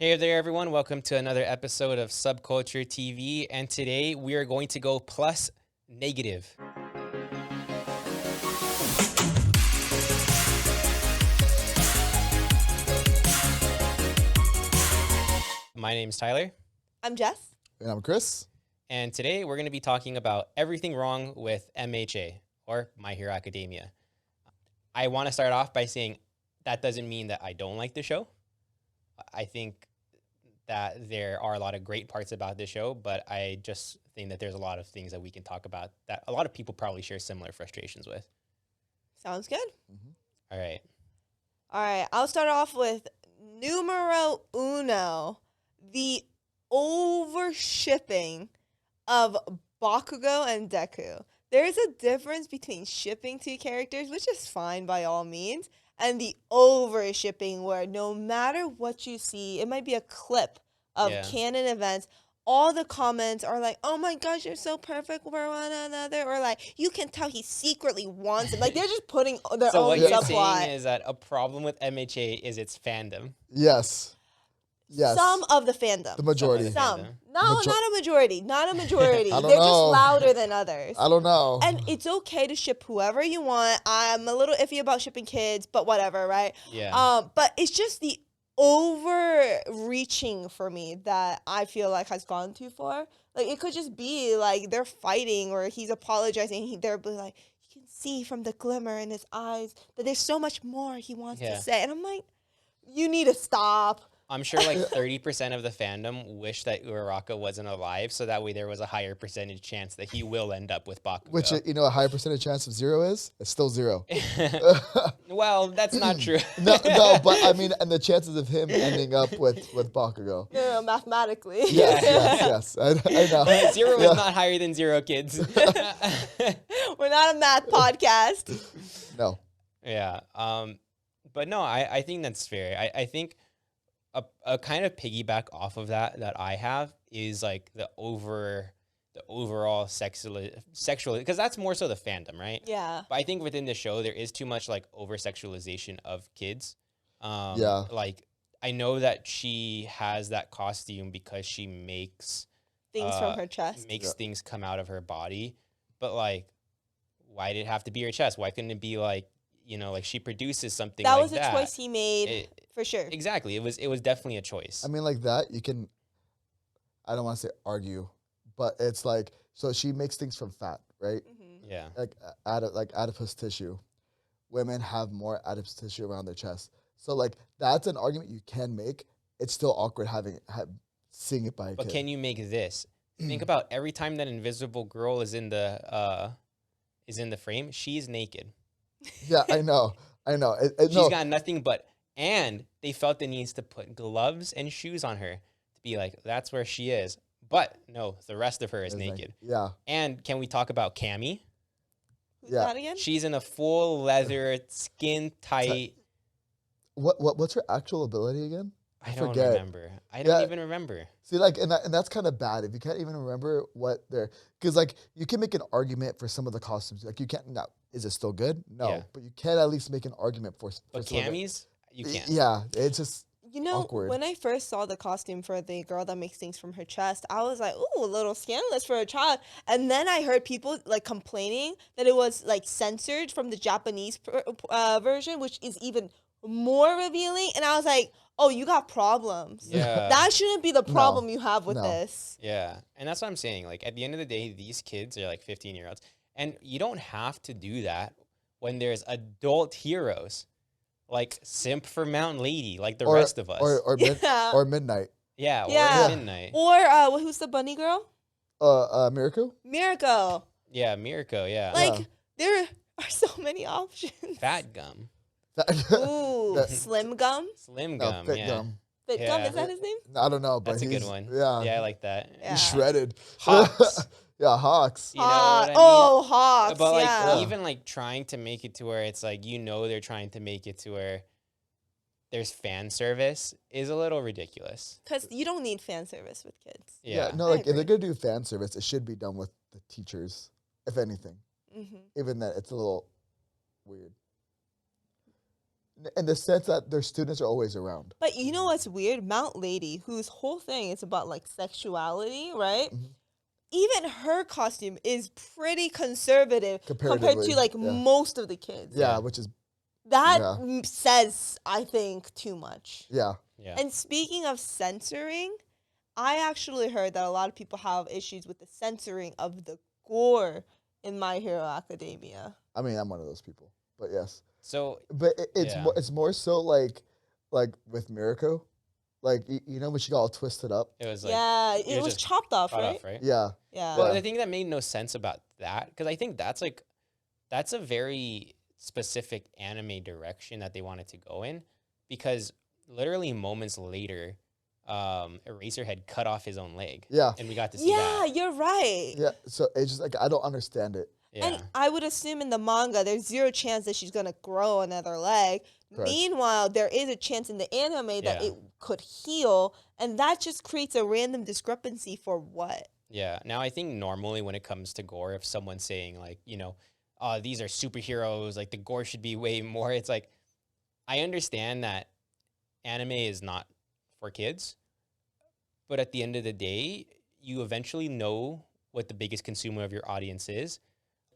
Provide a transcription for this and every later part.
Hey there, everyone. Welcome to another episode of SubculturedTV. And today we are going to go plus negative. My name's Tyler. I'm Jess. And I'm Chris. And today we're going to be talking about everything wrong with MHA, or My Hero Academia. I want to start off by saying that doesn't mean that I don't like the show. I think that there are a lot of great parts about this show, but I just think that there's a lot of things that we can talk about that a lot of people probably share similar frustrations with. Sounds good. Mm-hmm. All right. All right. I'll start off with numero uno, the overshipping of Bakugo and Deku. There's a difference between shipping two characters, which is fine by all means, and the overshipping where no matter what you see, it might be a clip of canon events, all the comments are like, oh my gosh, you're so perfect for one another, or like, you can tell he secretly wants it. Like, they're just putting their so own what you're subplot. saying is that a problem with MHA is its fandom. Yes. Yes. Some of the fandom. The majority. Some. No, not a majority. Not a majority. I don't They're know. just louder than others. I don't know. And it's okay to ship whoever you want. I'm a little iffy about shipping kids, but whatever, right? Yeah. But it's just the overreaching for me that I feel like has gone too far. Like, it could just be like they're fighting or he's apologizing. They're like, you can see from the glimmer in his eyes that there's so much more he wants to say. And I'm like, you need to stop. I'm sure like 30% of the fandom wish that Uraraka wasn't alive, so that way there was a higher percentage chance that he will end up with Bakugo. Which, you know, a higher percentage chance of zero is? It's still zero. Well, that's not true. no, but I mean, and the chances of him ending up with Bakugo. No, mathematically. Yes. I know. Zero is not higher than zero, kids. We're not a math podcast. No. Yeah. But no, I think that's fair. I think a kind of piggyback off of that I have is like the overall sexual, because that's more so the fandom, right? Yeah. But I think within the show there is too much like over-sexualization of kids. Like, I know that she has that costume because she makes things from her chest. Makes things come out of her body. But like, why did it have to be her chest? Why couldn't it be like, you know, like she produces something that like was a choice he made, for sure. Exactly. It was definitely a choice. I mean, like that, you can, I don't want to say argue, but it's like, so she makes things from fat, right? Mm-hmm. Yeah. Like adipose tissue. Women have more adipose tissue around their chest. So like, that's an argument you can make. It's still awkward seeing it by a kid. But can you make this? Think about every time that Invisible Girl is in the frame, she's naked. Yeah, I know. She's got nothing but, and they felt the needs to put gloves and shoes on her to be like, that's where she is. But no, the rest of her is naked. Yeah. And can we talk about Cammy? Who's that again? She's in a full leather, skin tight. What's her actual ability again? I don't remember. I don't even remember. See, like, and that's kind of bad if you can't even remember what they're, because like you can make an argument for some of the costumes. Like you can't. Now, is it still good? No, but you can at least make an argument for. But Cammy's, you can't. Yeah, it's just. You know, awkward. When I first saw the costume for the girl that makes things from her chest, I was like, ooh, a little scandalous for a child. And then I heard people like complaining that it was like censored from the Japanese version, which is even more revealing. And I was like, oh, you got problems. Yeah. That shouldn't be the problem you have with this. Yeah. And that's what I'm saying. Like, at the end of the day, these kids are like 15-year-olds. And you don't have to do that when there's adult heroes. Like Simp for Mountain Lady, like the rest of us. Or Midnight. Yeah, or Midnight. Or who's the bunny girl? Mirako? Mirako. Yeah, Mirako, yeah. Like, there are so many options. Fat Gum. Ooh, Slim Gum? Slim Gum, Fit Gum. Fit Gum, is that his name? I don't know, but that's a good one. Yeah. Yeah, I like that. Yeah. He's shredded. Hawks. Yeah, Hawks. You know what I mean? Oh, Hawks, but like even like trying to make it to where it's like, you know, they're trying to make it to where there's fan service is a little ridiculous. Because you don't need fan service with kids. Yeah. No, like if they're gonna do fan service, it should be done with the teachers, if anything. Mm-hmm. Even that, it's a little weird. in the sense that their students are always around. But you know what's weird? Mount Lady, whose whole thing is about like sexuality, right? Mhm. Even her costume is pretty conservative compared Comparatively, to like yeah. most of the kids. Yeah, Yeah. which is That Yeah. says, I think, too much. yeah. Yeah. And speaking of censoring, I actually heard that a lot of people have issues with the censoring of the gore in My Hero Academia. I mean, I'm one of those people, but yes. So But Yeah. it's more so like with Mirako, like you know when she got all twisted up. it was like Yeah, it it was just chopped off, cut right? off, right? Yeah, Yeah. Well, Yeah. the thing that made no sense about that, because I think that's a very specific anime direction that they wanted to go in, because literally moments later, Eraserhead cut off his own leg. Yeah. And we got to see Yeah, that. you're right. yeah. So it's just like I don't understand it. Yeah. And I would assume in the manga, there's zero chance that she's gonna grow another leg. Correct. Meanwhile, there is a chance in the anime that Yeah. it could heal, and that just creates a random discrepancy for what? Yeah. Now, I think normally when it comes to gore, if someone's saying like, these are superheroes, like the gore should be way more, it's like, I understand that anime is not for kids, but at the end of the day, you eventually know what the biggest consumer of your audience is.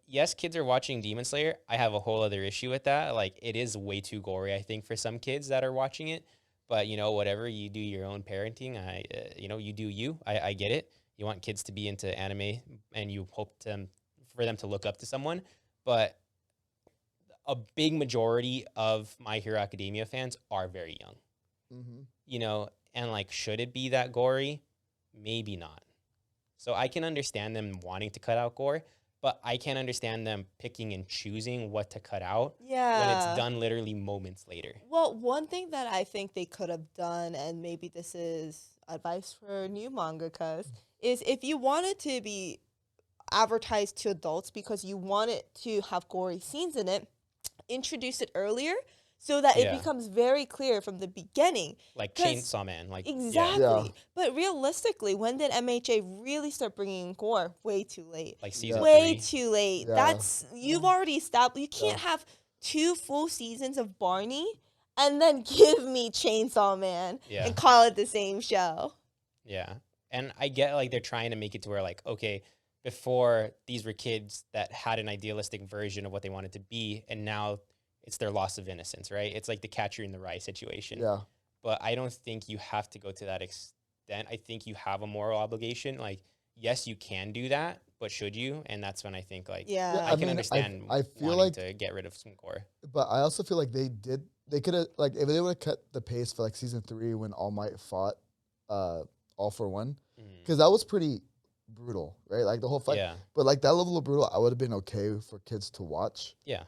Yes, kids are watching Demon Slayer. I have a whole other issue with that. Like, it is way too gory, I think, for some kids that are watching it. But, whatever, you do your own parenting. You do you. I get it. You want kids to be into anime and you hope for them to look up to someone. But a big majority of My Hero Academia fans are very young, Mm-hmm. and like, should it be that gory? Maybe not. So I can understand them wanting to cut out gore, but I can't understand them picking and choosing what to cut out Yeah. when it's done literally moments later. Well, one thing that I think they could have done, and maybe this is advice for new mangakas, is if you want it to be advertised to adults because you want it to have gory scenes in it, introduce it earlier so that it Yeah. becomes very clear from the beginning. Like 'Cause- Chainsaw Man. Like, Exactly. Yeah. But realistically, when did MHA really start bringing in gore? Way too late. Like season Way 3. too late. Yeah. That's you've already established. You can't have 2 full seasons of Barney and then give me Chainsaw Man Yeah. and call it the same show. Yeah. And I get like they're trying to make it to where like, okay, before these were kids that had an idealistic version of what they wanted to be, and now it's their loss of innocence, right? It's like the Catcher in the Rye situation. Yeah. But I don't think you have to go to that extent. I think you have a moral obligation. Like, yes, you can do that, but should you? And that's when I think like Yeah. I can understand I feel wanting like, to get rid of some gore. but I also feel like they could have, like, if they would have cut the pace for like season 3 when All Might fought All for One, because that was pretty brutal, right? Like the whole fight. Yeah. But like that level of brutal, I would have been okay for kids to watch. Yeah.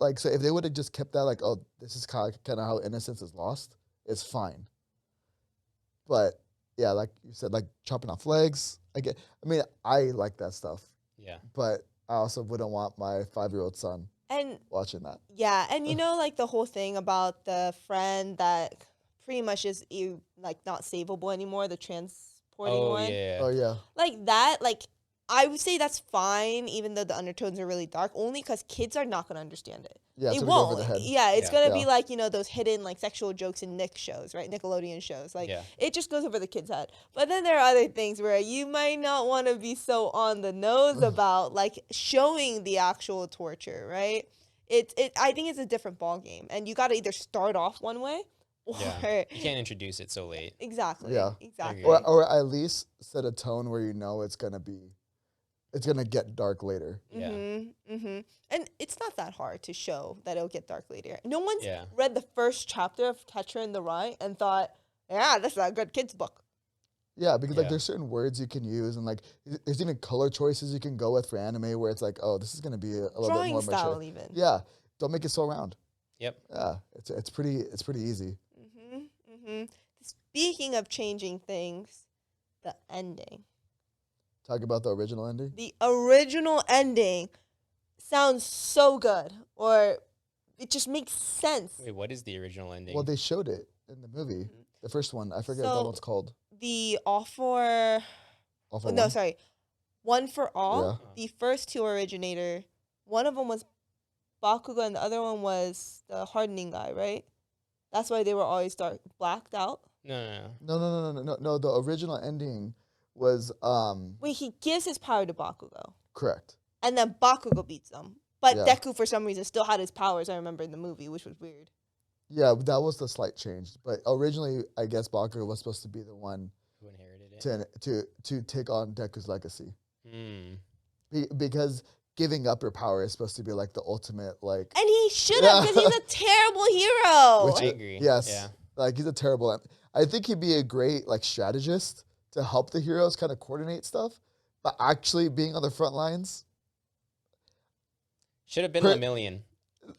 Like, so if they would have just kept that, like, oh, this is kind of how innocence is lost, it's fine. But yeah, like you said, like chopping off legs. I like that stuff, Yeah. but I also wouldn't want my 5-year-old son And watching that. yeah, and like the whole thing about the friend that pretty much is like not savable anymore, the transporting Oh one. yeah. Oh yeah, Like that, like I would say that's fine, even though the undertones are really dark, only because kids are not going to understand it. yeah, They it's gonna go over won't. the head. Yeah, it's Yeah. going to Yeah. be like, those hidden like sexual jokes in Nick shows, right? Nickelodeon shows. Like Yeah. it just goes over the kid's head. But then there are other things where you might not want to be so on the nose about like showing the actual torture, right? I think it's a different ball game, and you got to either start off one way or Yeah. You can't introduce it so late. exactly. Yeah. Exactly. agree. Or at least set a tone where it's gonna get dark later. Yeah. And it's not that hard to show that it'll get dark later. No one's Yeah. read the first chapter of Catcher in the Rye and thought, yeah, this is a good kid's book. Yeah, because like Yeah. there's certain words you can use, and like there's even color choices you can go with for anime where it's like, oh, this is gonna be a little bit Drawing more style, mature. even. Yeah, don't make it so round. Yep. Yeah, it's pretty easy. Speaking of changing things, the ending. Talk about the original ending. The original ending sounds so good, or it just makes sense. Wait, what is the original ending? Well, they showed it in the movie, the first one. I forget what So- that one's called. The All for... All for no, One? sorry. One for All. Yeah. The first 2 originator. One of them was Bakugo, and the other one was the hardening guy, right? That's why they were always blacked out. No. The original ending was Wait, he gives his power to Bakugo, correct. and then Bakugo beats them. But Yeah. Deku, for some reason, still had his powers. I remember in the movie, which was weird. Yeah, that was the slight change. But originally, I guess Bakugo was supposed to be the one Who inherited it? to take on Deku's legacy. Hmm. Because giving up your power is supposed to be like the ultimate like. And he should have, because he's a terrible hero. Which I agree. Yes. Yeah. Like he's a terrible. I think he'd be a great like strategist to help the heroes kind of coordinate stuff, but actually being on the front lines. Should have been Lemillion.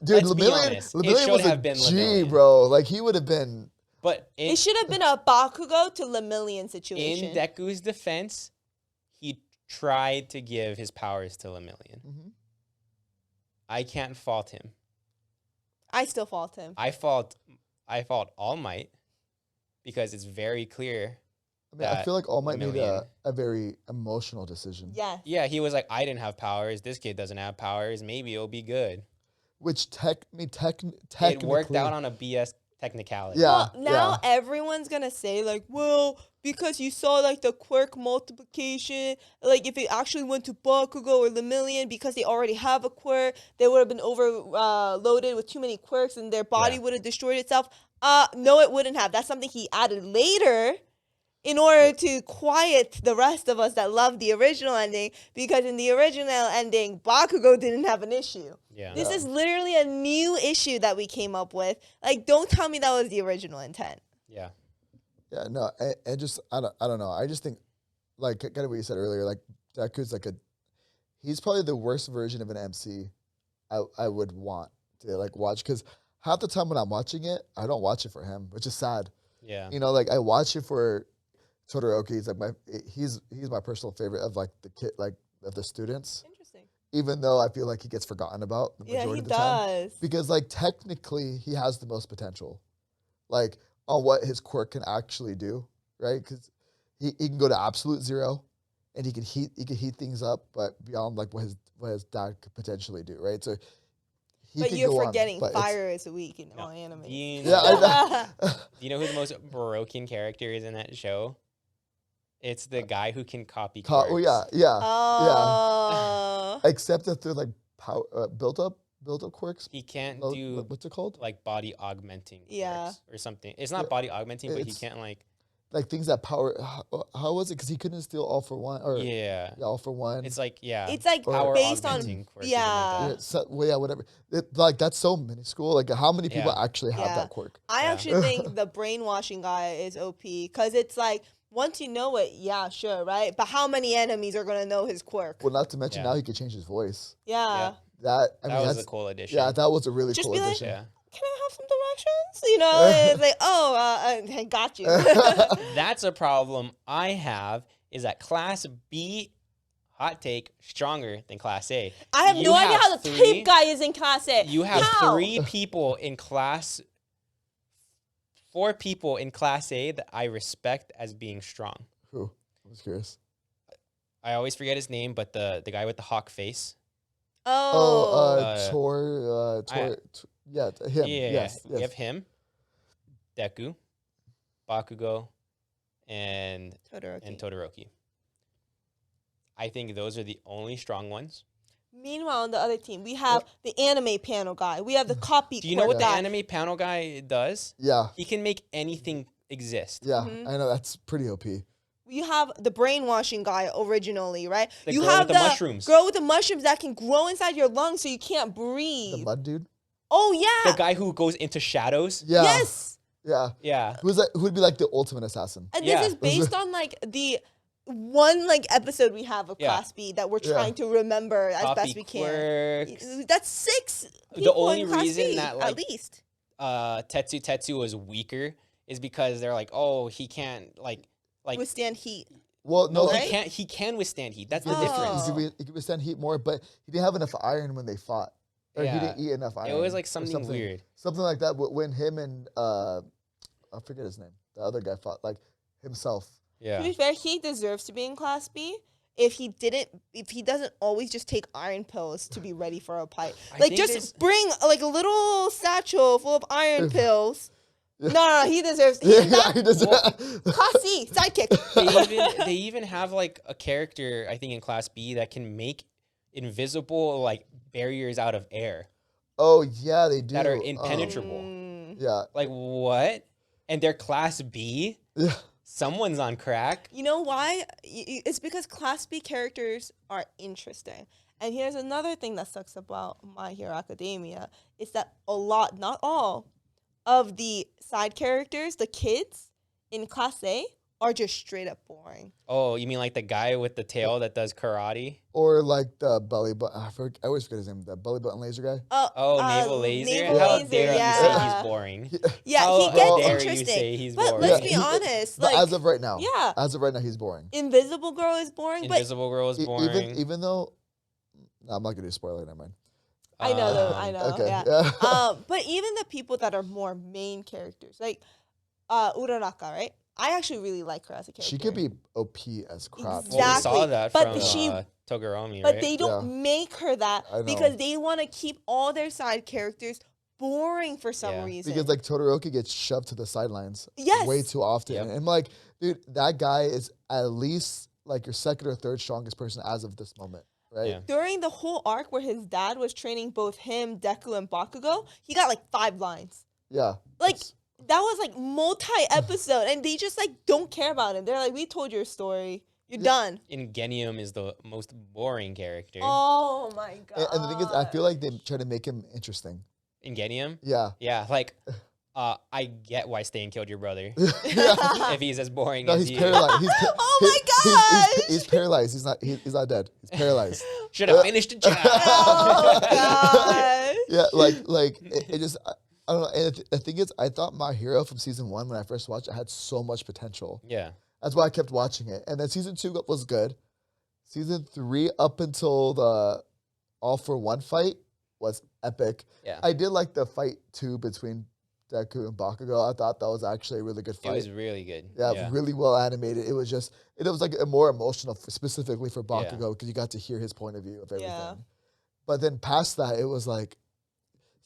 Dude, Let's be honest. It Lemillion should was have a been G, Lemillion. bro. Like he would have been. But It should have been a Bakugo to Lemillion situation. in Deku's defense, he tried to give his powers to Lemillion. Mhm. I can't fault him. I still fault him. I fault All Might because it's very clear. I mean, I feel like All Might made Lemillion. a very emotional decision. Yes. Yeah, he was like, I didn't have powers. This kid doesn't have powers. Maybe it'll be good. Which technically It worked out on a BS technicality. Yeah. Well, now everyone's gonna say like, well, because you saw like the quirk multiplication, like if it actually went to Bakugo or Lemillion, because they already have a quirk, they would have been overloaded with too many quirks, and their body Yeah. would have destroyed itself. No, it wouldn't have. That's something he added later, in order to quiet the rest of us that love the original ending, because in the original ending, Bakugo didn't have an issue. Yeah. This is literally a new issue that we came up with. Like, don't tell me that was the original intent. Yeah. Yeah, no, I just I don't know. I just think like kind of what you said earlier, like Deku's like he's probably the worst version of an MC I would want to like watch, because half the time when I'm watching it, I don't watch it for him, which is sad. Yeah. You know, like I watch it for Todoroki. He's like he's my personal favorite of like the kid, like of the students. Interesting. Even though I feel like he gets forgotten about the Yeah, majority he of the time. does. Because like technically he has the most potential, like on what his quirk can actually do, right? Because he can go to absolute zero, and he can heat things up, but beyond like what his dad could potentially do, right? So But can you're go on, forgetting but it's- fire is weak in all Do anime. you, Yeah, I know. do you know who the most broken character is in that show? It's the guy who can copy Oh quirks. yeah. Oh. Except that they're like power built up quirks. He can't Lo- do what's it called? like body augmenting Yeah. quirks or something. It's not Yeah. body augmenting, but he It's- can't like Like things that power. How was it? Because he couldn't steal all for one or yeah. all for one. It's like It's like Power based on augmenting quirk or something yeah. like Yeah, so, well, yeah, whatever. Like that's so minuscule. Like how many people Yeah. actually have Yeah. that quirk? I Yeah. actually think the brainwashing guy is OP, because it's like once you know it, yeah, sure, right? But how many enemies are gonna know his quirk? Well, not to mention Yeah. now he can change his voice. Yeah. That I that mean, was that's a cool addition. yeah, that was a really Just cool be like- addition. Yeah. Can I have some directions? You know, it's like, oh, I got you. That's a problem I have, is that Class B, hot take, stronger than Class A. I have You no idea have how the three- tape guy is in Class A. You have How? 4 people in Class A that I respect as being strong. Who? I was curious. I always forget his name, but the guy with the hawk face. Oh. Yeah, him. Yeah, Yes, we have yes. him, Deku, Bakugo, and Todoroki. Todoroki. I think those are the only strong ones. Meanwhile, on the other team, we have the anime panel guy. We have the copy Do you know what the guy. anime panel guy does? Yeah, He can make anything exist. yeah. Mhm. I know that's pretty OP. You have the brainwashing guy originally, right? The you girl have with the mushrooms. girl with the mushrooms that can grow inside your lungs so you can't breathe. The mud dude. Oh yeah. The guy who goes into shadows. Yeah. Yes. Yeah. Yeah. Who'd be like the ultimate assassin? And Yeah. this is based on like the one like episode we have of Yeah. Class B that we're Yeah. trying to remember as Copy best we can. quirks. That's 6 The people only in Class reason B, that, at like, least. Tetsu was weaker is because they're like, oh, he can't like Withstand heat. Well, no, no, Right? he can withstand heat. That's Yeah, the Oh. difference. He could withstand heat more, but he didn't have enough iron when they fought. Or he Yeah. didn't eat enough iron. It was like or something weird. Something like that. When him and I forget his name. The other guy fought like himself. To Yeah. be fair, he deserves to be in Class B. if he doesn't always just take iron pills to be ready for a fight. I Like think just there's- bring like a little satchel full of iron pills. Yeah. No, he deserves. Yeah, That, he does. Class C sidekick. they even have like a character, I think, in Class B that can make invisible like barriers out of air Oh yeah, they do. that are impenetrable. Yeah, Like what? And they're Class B? yeah. Someone's on crack. You know why? It's because Class B characters are interesting. And here's another thing that sucks about My Hero Academia is that a lot, not all, of the side characters, the kids in Class A, are just straight up boring. Oh, you mean like the guy with the tail that does karate? Or like the belly button. I always forget his name. The belly button laser guy. Oh, Naval Laser? Naval How Laser, dare yeah. you say he's boring? Yeah, How he gets dare you interesting. say he's But boring? let's Yeah, be honest. But Like, as of right now, yeah, as of right now, he's boring. Invisible Girl is boring, but Invisible Girl is boring. Even though, no, I'm not gonna do a spoiler. Never mind. I know though. I know. Okay. Yeah. But even the people that are more main characters, like Uraraka, right? I actually really like her as a character. She could be OP as crap. Well, we Exactly. saw that But from she- Togoromi, But right? they don't make her that I know. because they want to keep all their side characters boring for some Yeah. reason. Because like Todoroki gets shoved to the sidelines Yes. way too often. Yep. And I'm like, dude, that guy is at least like your second or third strongest person as of this moment, right? Yeah. During the whole arc where his dad was training both him, Deku, and Bakugo, he got like 5 lines. Yeah. Like, that was like multi-episode, and they just like don't care about him. They're like, we told your story. You're done. Ingenium is the most boring character. Oh my god. And the thing is, I feel like they try to make him interesting. Ingenium? Yeah. Yeah, like, I get why Stain killed your brother. Yeah. If he's as boring No, as he's you. paralyzed. Oh my gosh! He's paralyzed. He's not dead. He's paralyzed. Should have finished the job. Oh gosh. Yeah, like it just I don't know. And the thing is, I thought My Hero from season 1 when I first watched it had so much potential. Yeah. That's why I kept watching it. And then season 2 was good. Season 3 up until the All for One fight was epic. Yeah. I did like the fight too between Deku and Bakugo. I thought that was actually a really good It fight. was really good. Yeah, really well animated. It was like a more emotional, specifically for Bakugo, because you got to hear his point of view of everything. Yeah. But then past that, it was like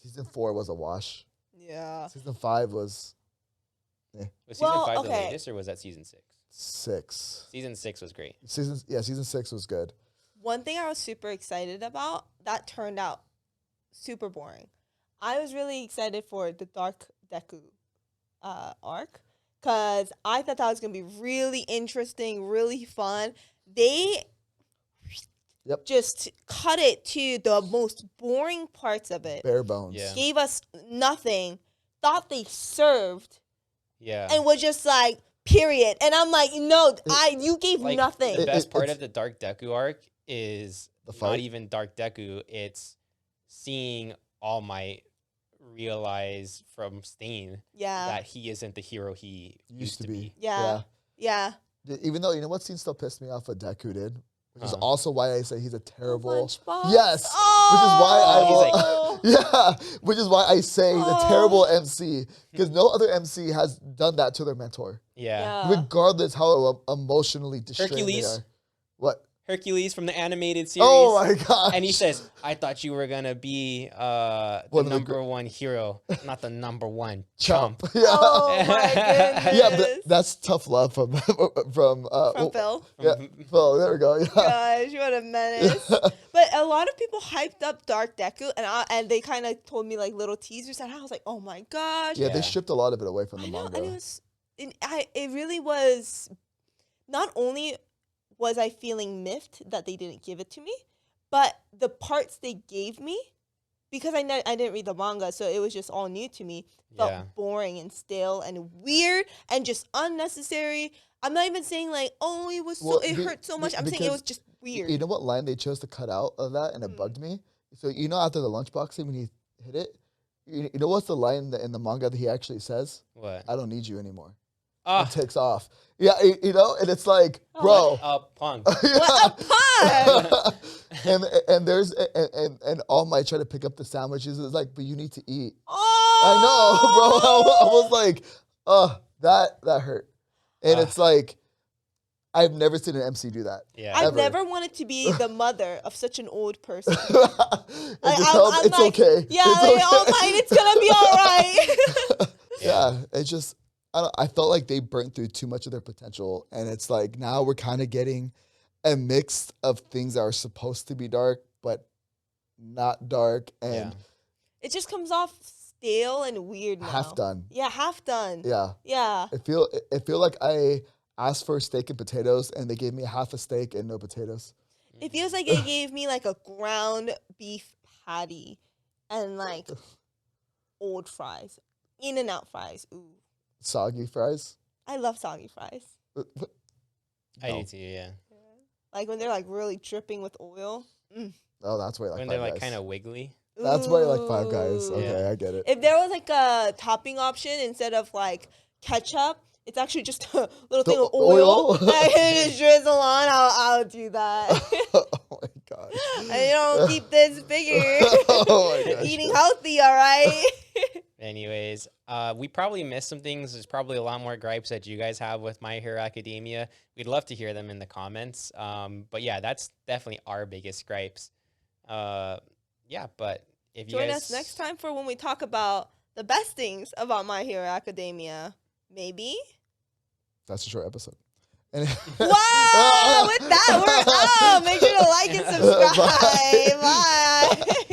season 4 was a wash. Yeah. Season 5 was Was season Well, 5 the okay. latest, or was that season 6? 6. Season 6 was great. Season 6 was good. One thing I was super excited about that turned out super boring. I was really excited for the Dark Deku arc because I thought that was gonna be really interesting, really fun. They Yep. just cut it to the most boring parts of it. Bare bones. Yeah. Gave us nothing. Thought they served Yeah. and was just like period. And I'm like, no, you gave Like, nothing. The best part it's- of the Dark Deku arc is The not fight. even Dark Deku. It's seeing All Might realize from Stain Yeah. that he isn't the hero he used to be. Yeah. Yeah. Even though, you know what scene still pissed me off what Deku did? Which is Uh-huh. also why I say he's a terrible... Lunchbox. Yes! Oh, He's Yeah, which is why I say the Oh. terrible MC, because no other MC has done that to their mentor, Yeah. regardless how emotionally distraught they Hercules? are. What? Hercules from the animated series. Oh my god! And he says, I thought you were going to be the One of the number one hero, not the number one Chump. chump. Yeah, Oh my goodness. yeah, but that's tough love from From Phil. Yeah, Phil. There we go. Yeah. Gosh, what a menace. But a lot of people hyped up Dark Deku, and they kind of told me like little teasers, and I was like, oh my gosh. Yeah, Yeah. they stripped a lot of it away from the I know, manga. and it really was. Not only was I feeling miffed that they didn't give it to me, but the parts they gave me, because I didn't read the manga, so it was just all new to me, felt Yeah. boring and stale and weird and just unnecessary. I'm not even saying like, oh, it was Well, it hurt so much. I'm saying it because was just weird. You know what line they chose to cut out of that, and it bugged me? So you know after the lunchbox scene when he hit it, you know what's the line in the manga that he actually says? What? I don't need you anymore. Ah, It takes off. Yeah, you know, and it's like, bro. punk. What a pun! and there's and All Might try to pick up the sandwiches. It's like, but you need to eat. Oh, I know, bro. I was like, that hurt. And it's like, I've never seen an MC do that. Yeah. I've Ever. never wanted to be the mother of such an old person. And just tell them it's like, okay. Yeah, It's like, okay. oh mine, it's gonna be all right. Yeah, it's just I felt like they burnt through too much of their potential, and it's like now we're kind of getting a mix of things that are supposed to be dark but not dark and Yeah. It just comes off stale and weird now. half done. Yeah, half done. Yeah, Yeah. it feel like I asked for a steak and potatoes, and they gave me half a steak and no potatoes. It feels like they gave me like a ground beef patty and like old fries. In-N-Out fries. Ooh. Soggy fries. I love soggy fries. I No. do too, yeah. Like when they're like really dripping with oil. Oh, that's why you like When Five they're like Guys. kind of wiggly. That's why you like Five Guys. Ooh. Okay, Yeah. I get it. If there was like a topping option instead of like ketchup, it's actually just a little thing of oil. oil? I can just drizzle on. I'll do that. Oh my gosh. I don't keep this bigger. Oh my gosh. Eating healthy, all right. Anyways, we probably missed some things. There's probably a lot more gripes that you guys have with My Hero Academia. We'd love to hear them in the comments. But yeah, that's definitely our biggest gripes. Yeah, but if you Join guys us next time for when we talk about the best things about My Hero Academia. Maybe. That's a short episode. And Wow! With that, we're out. Make sure to like and subscribe. Bye.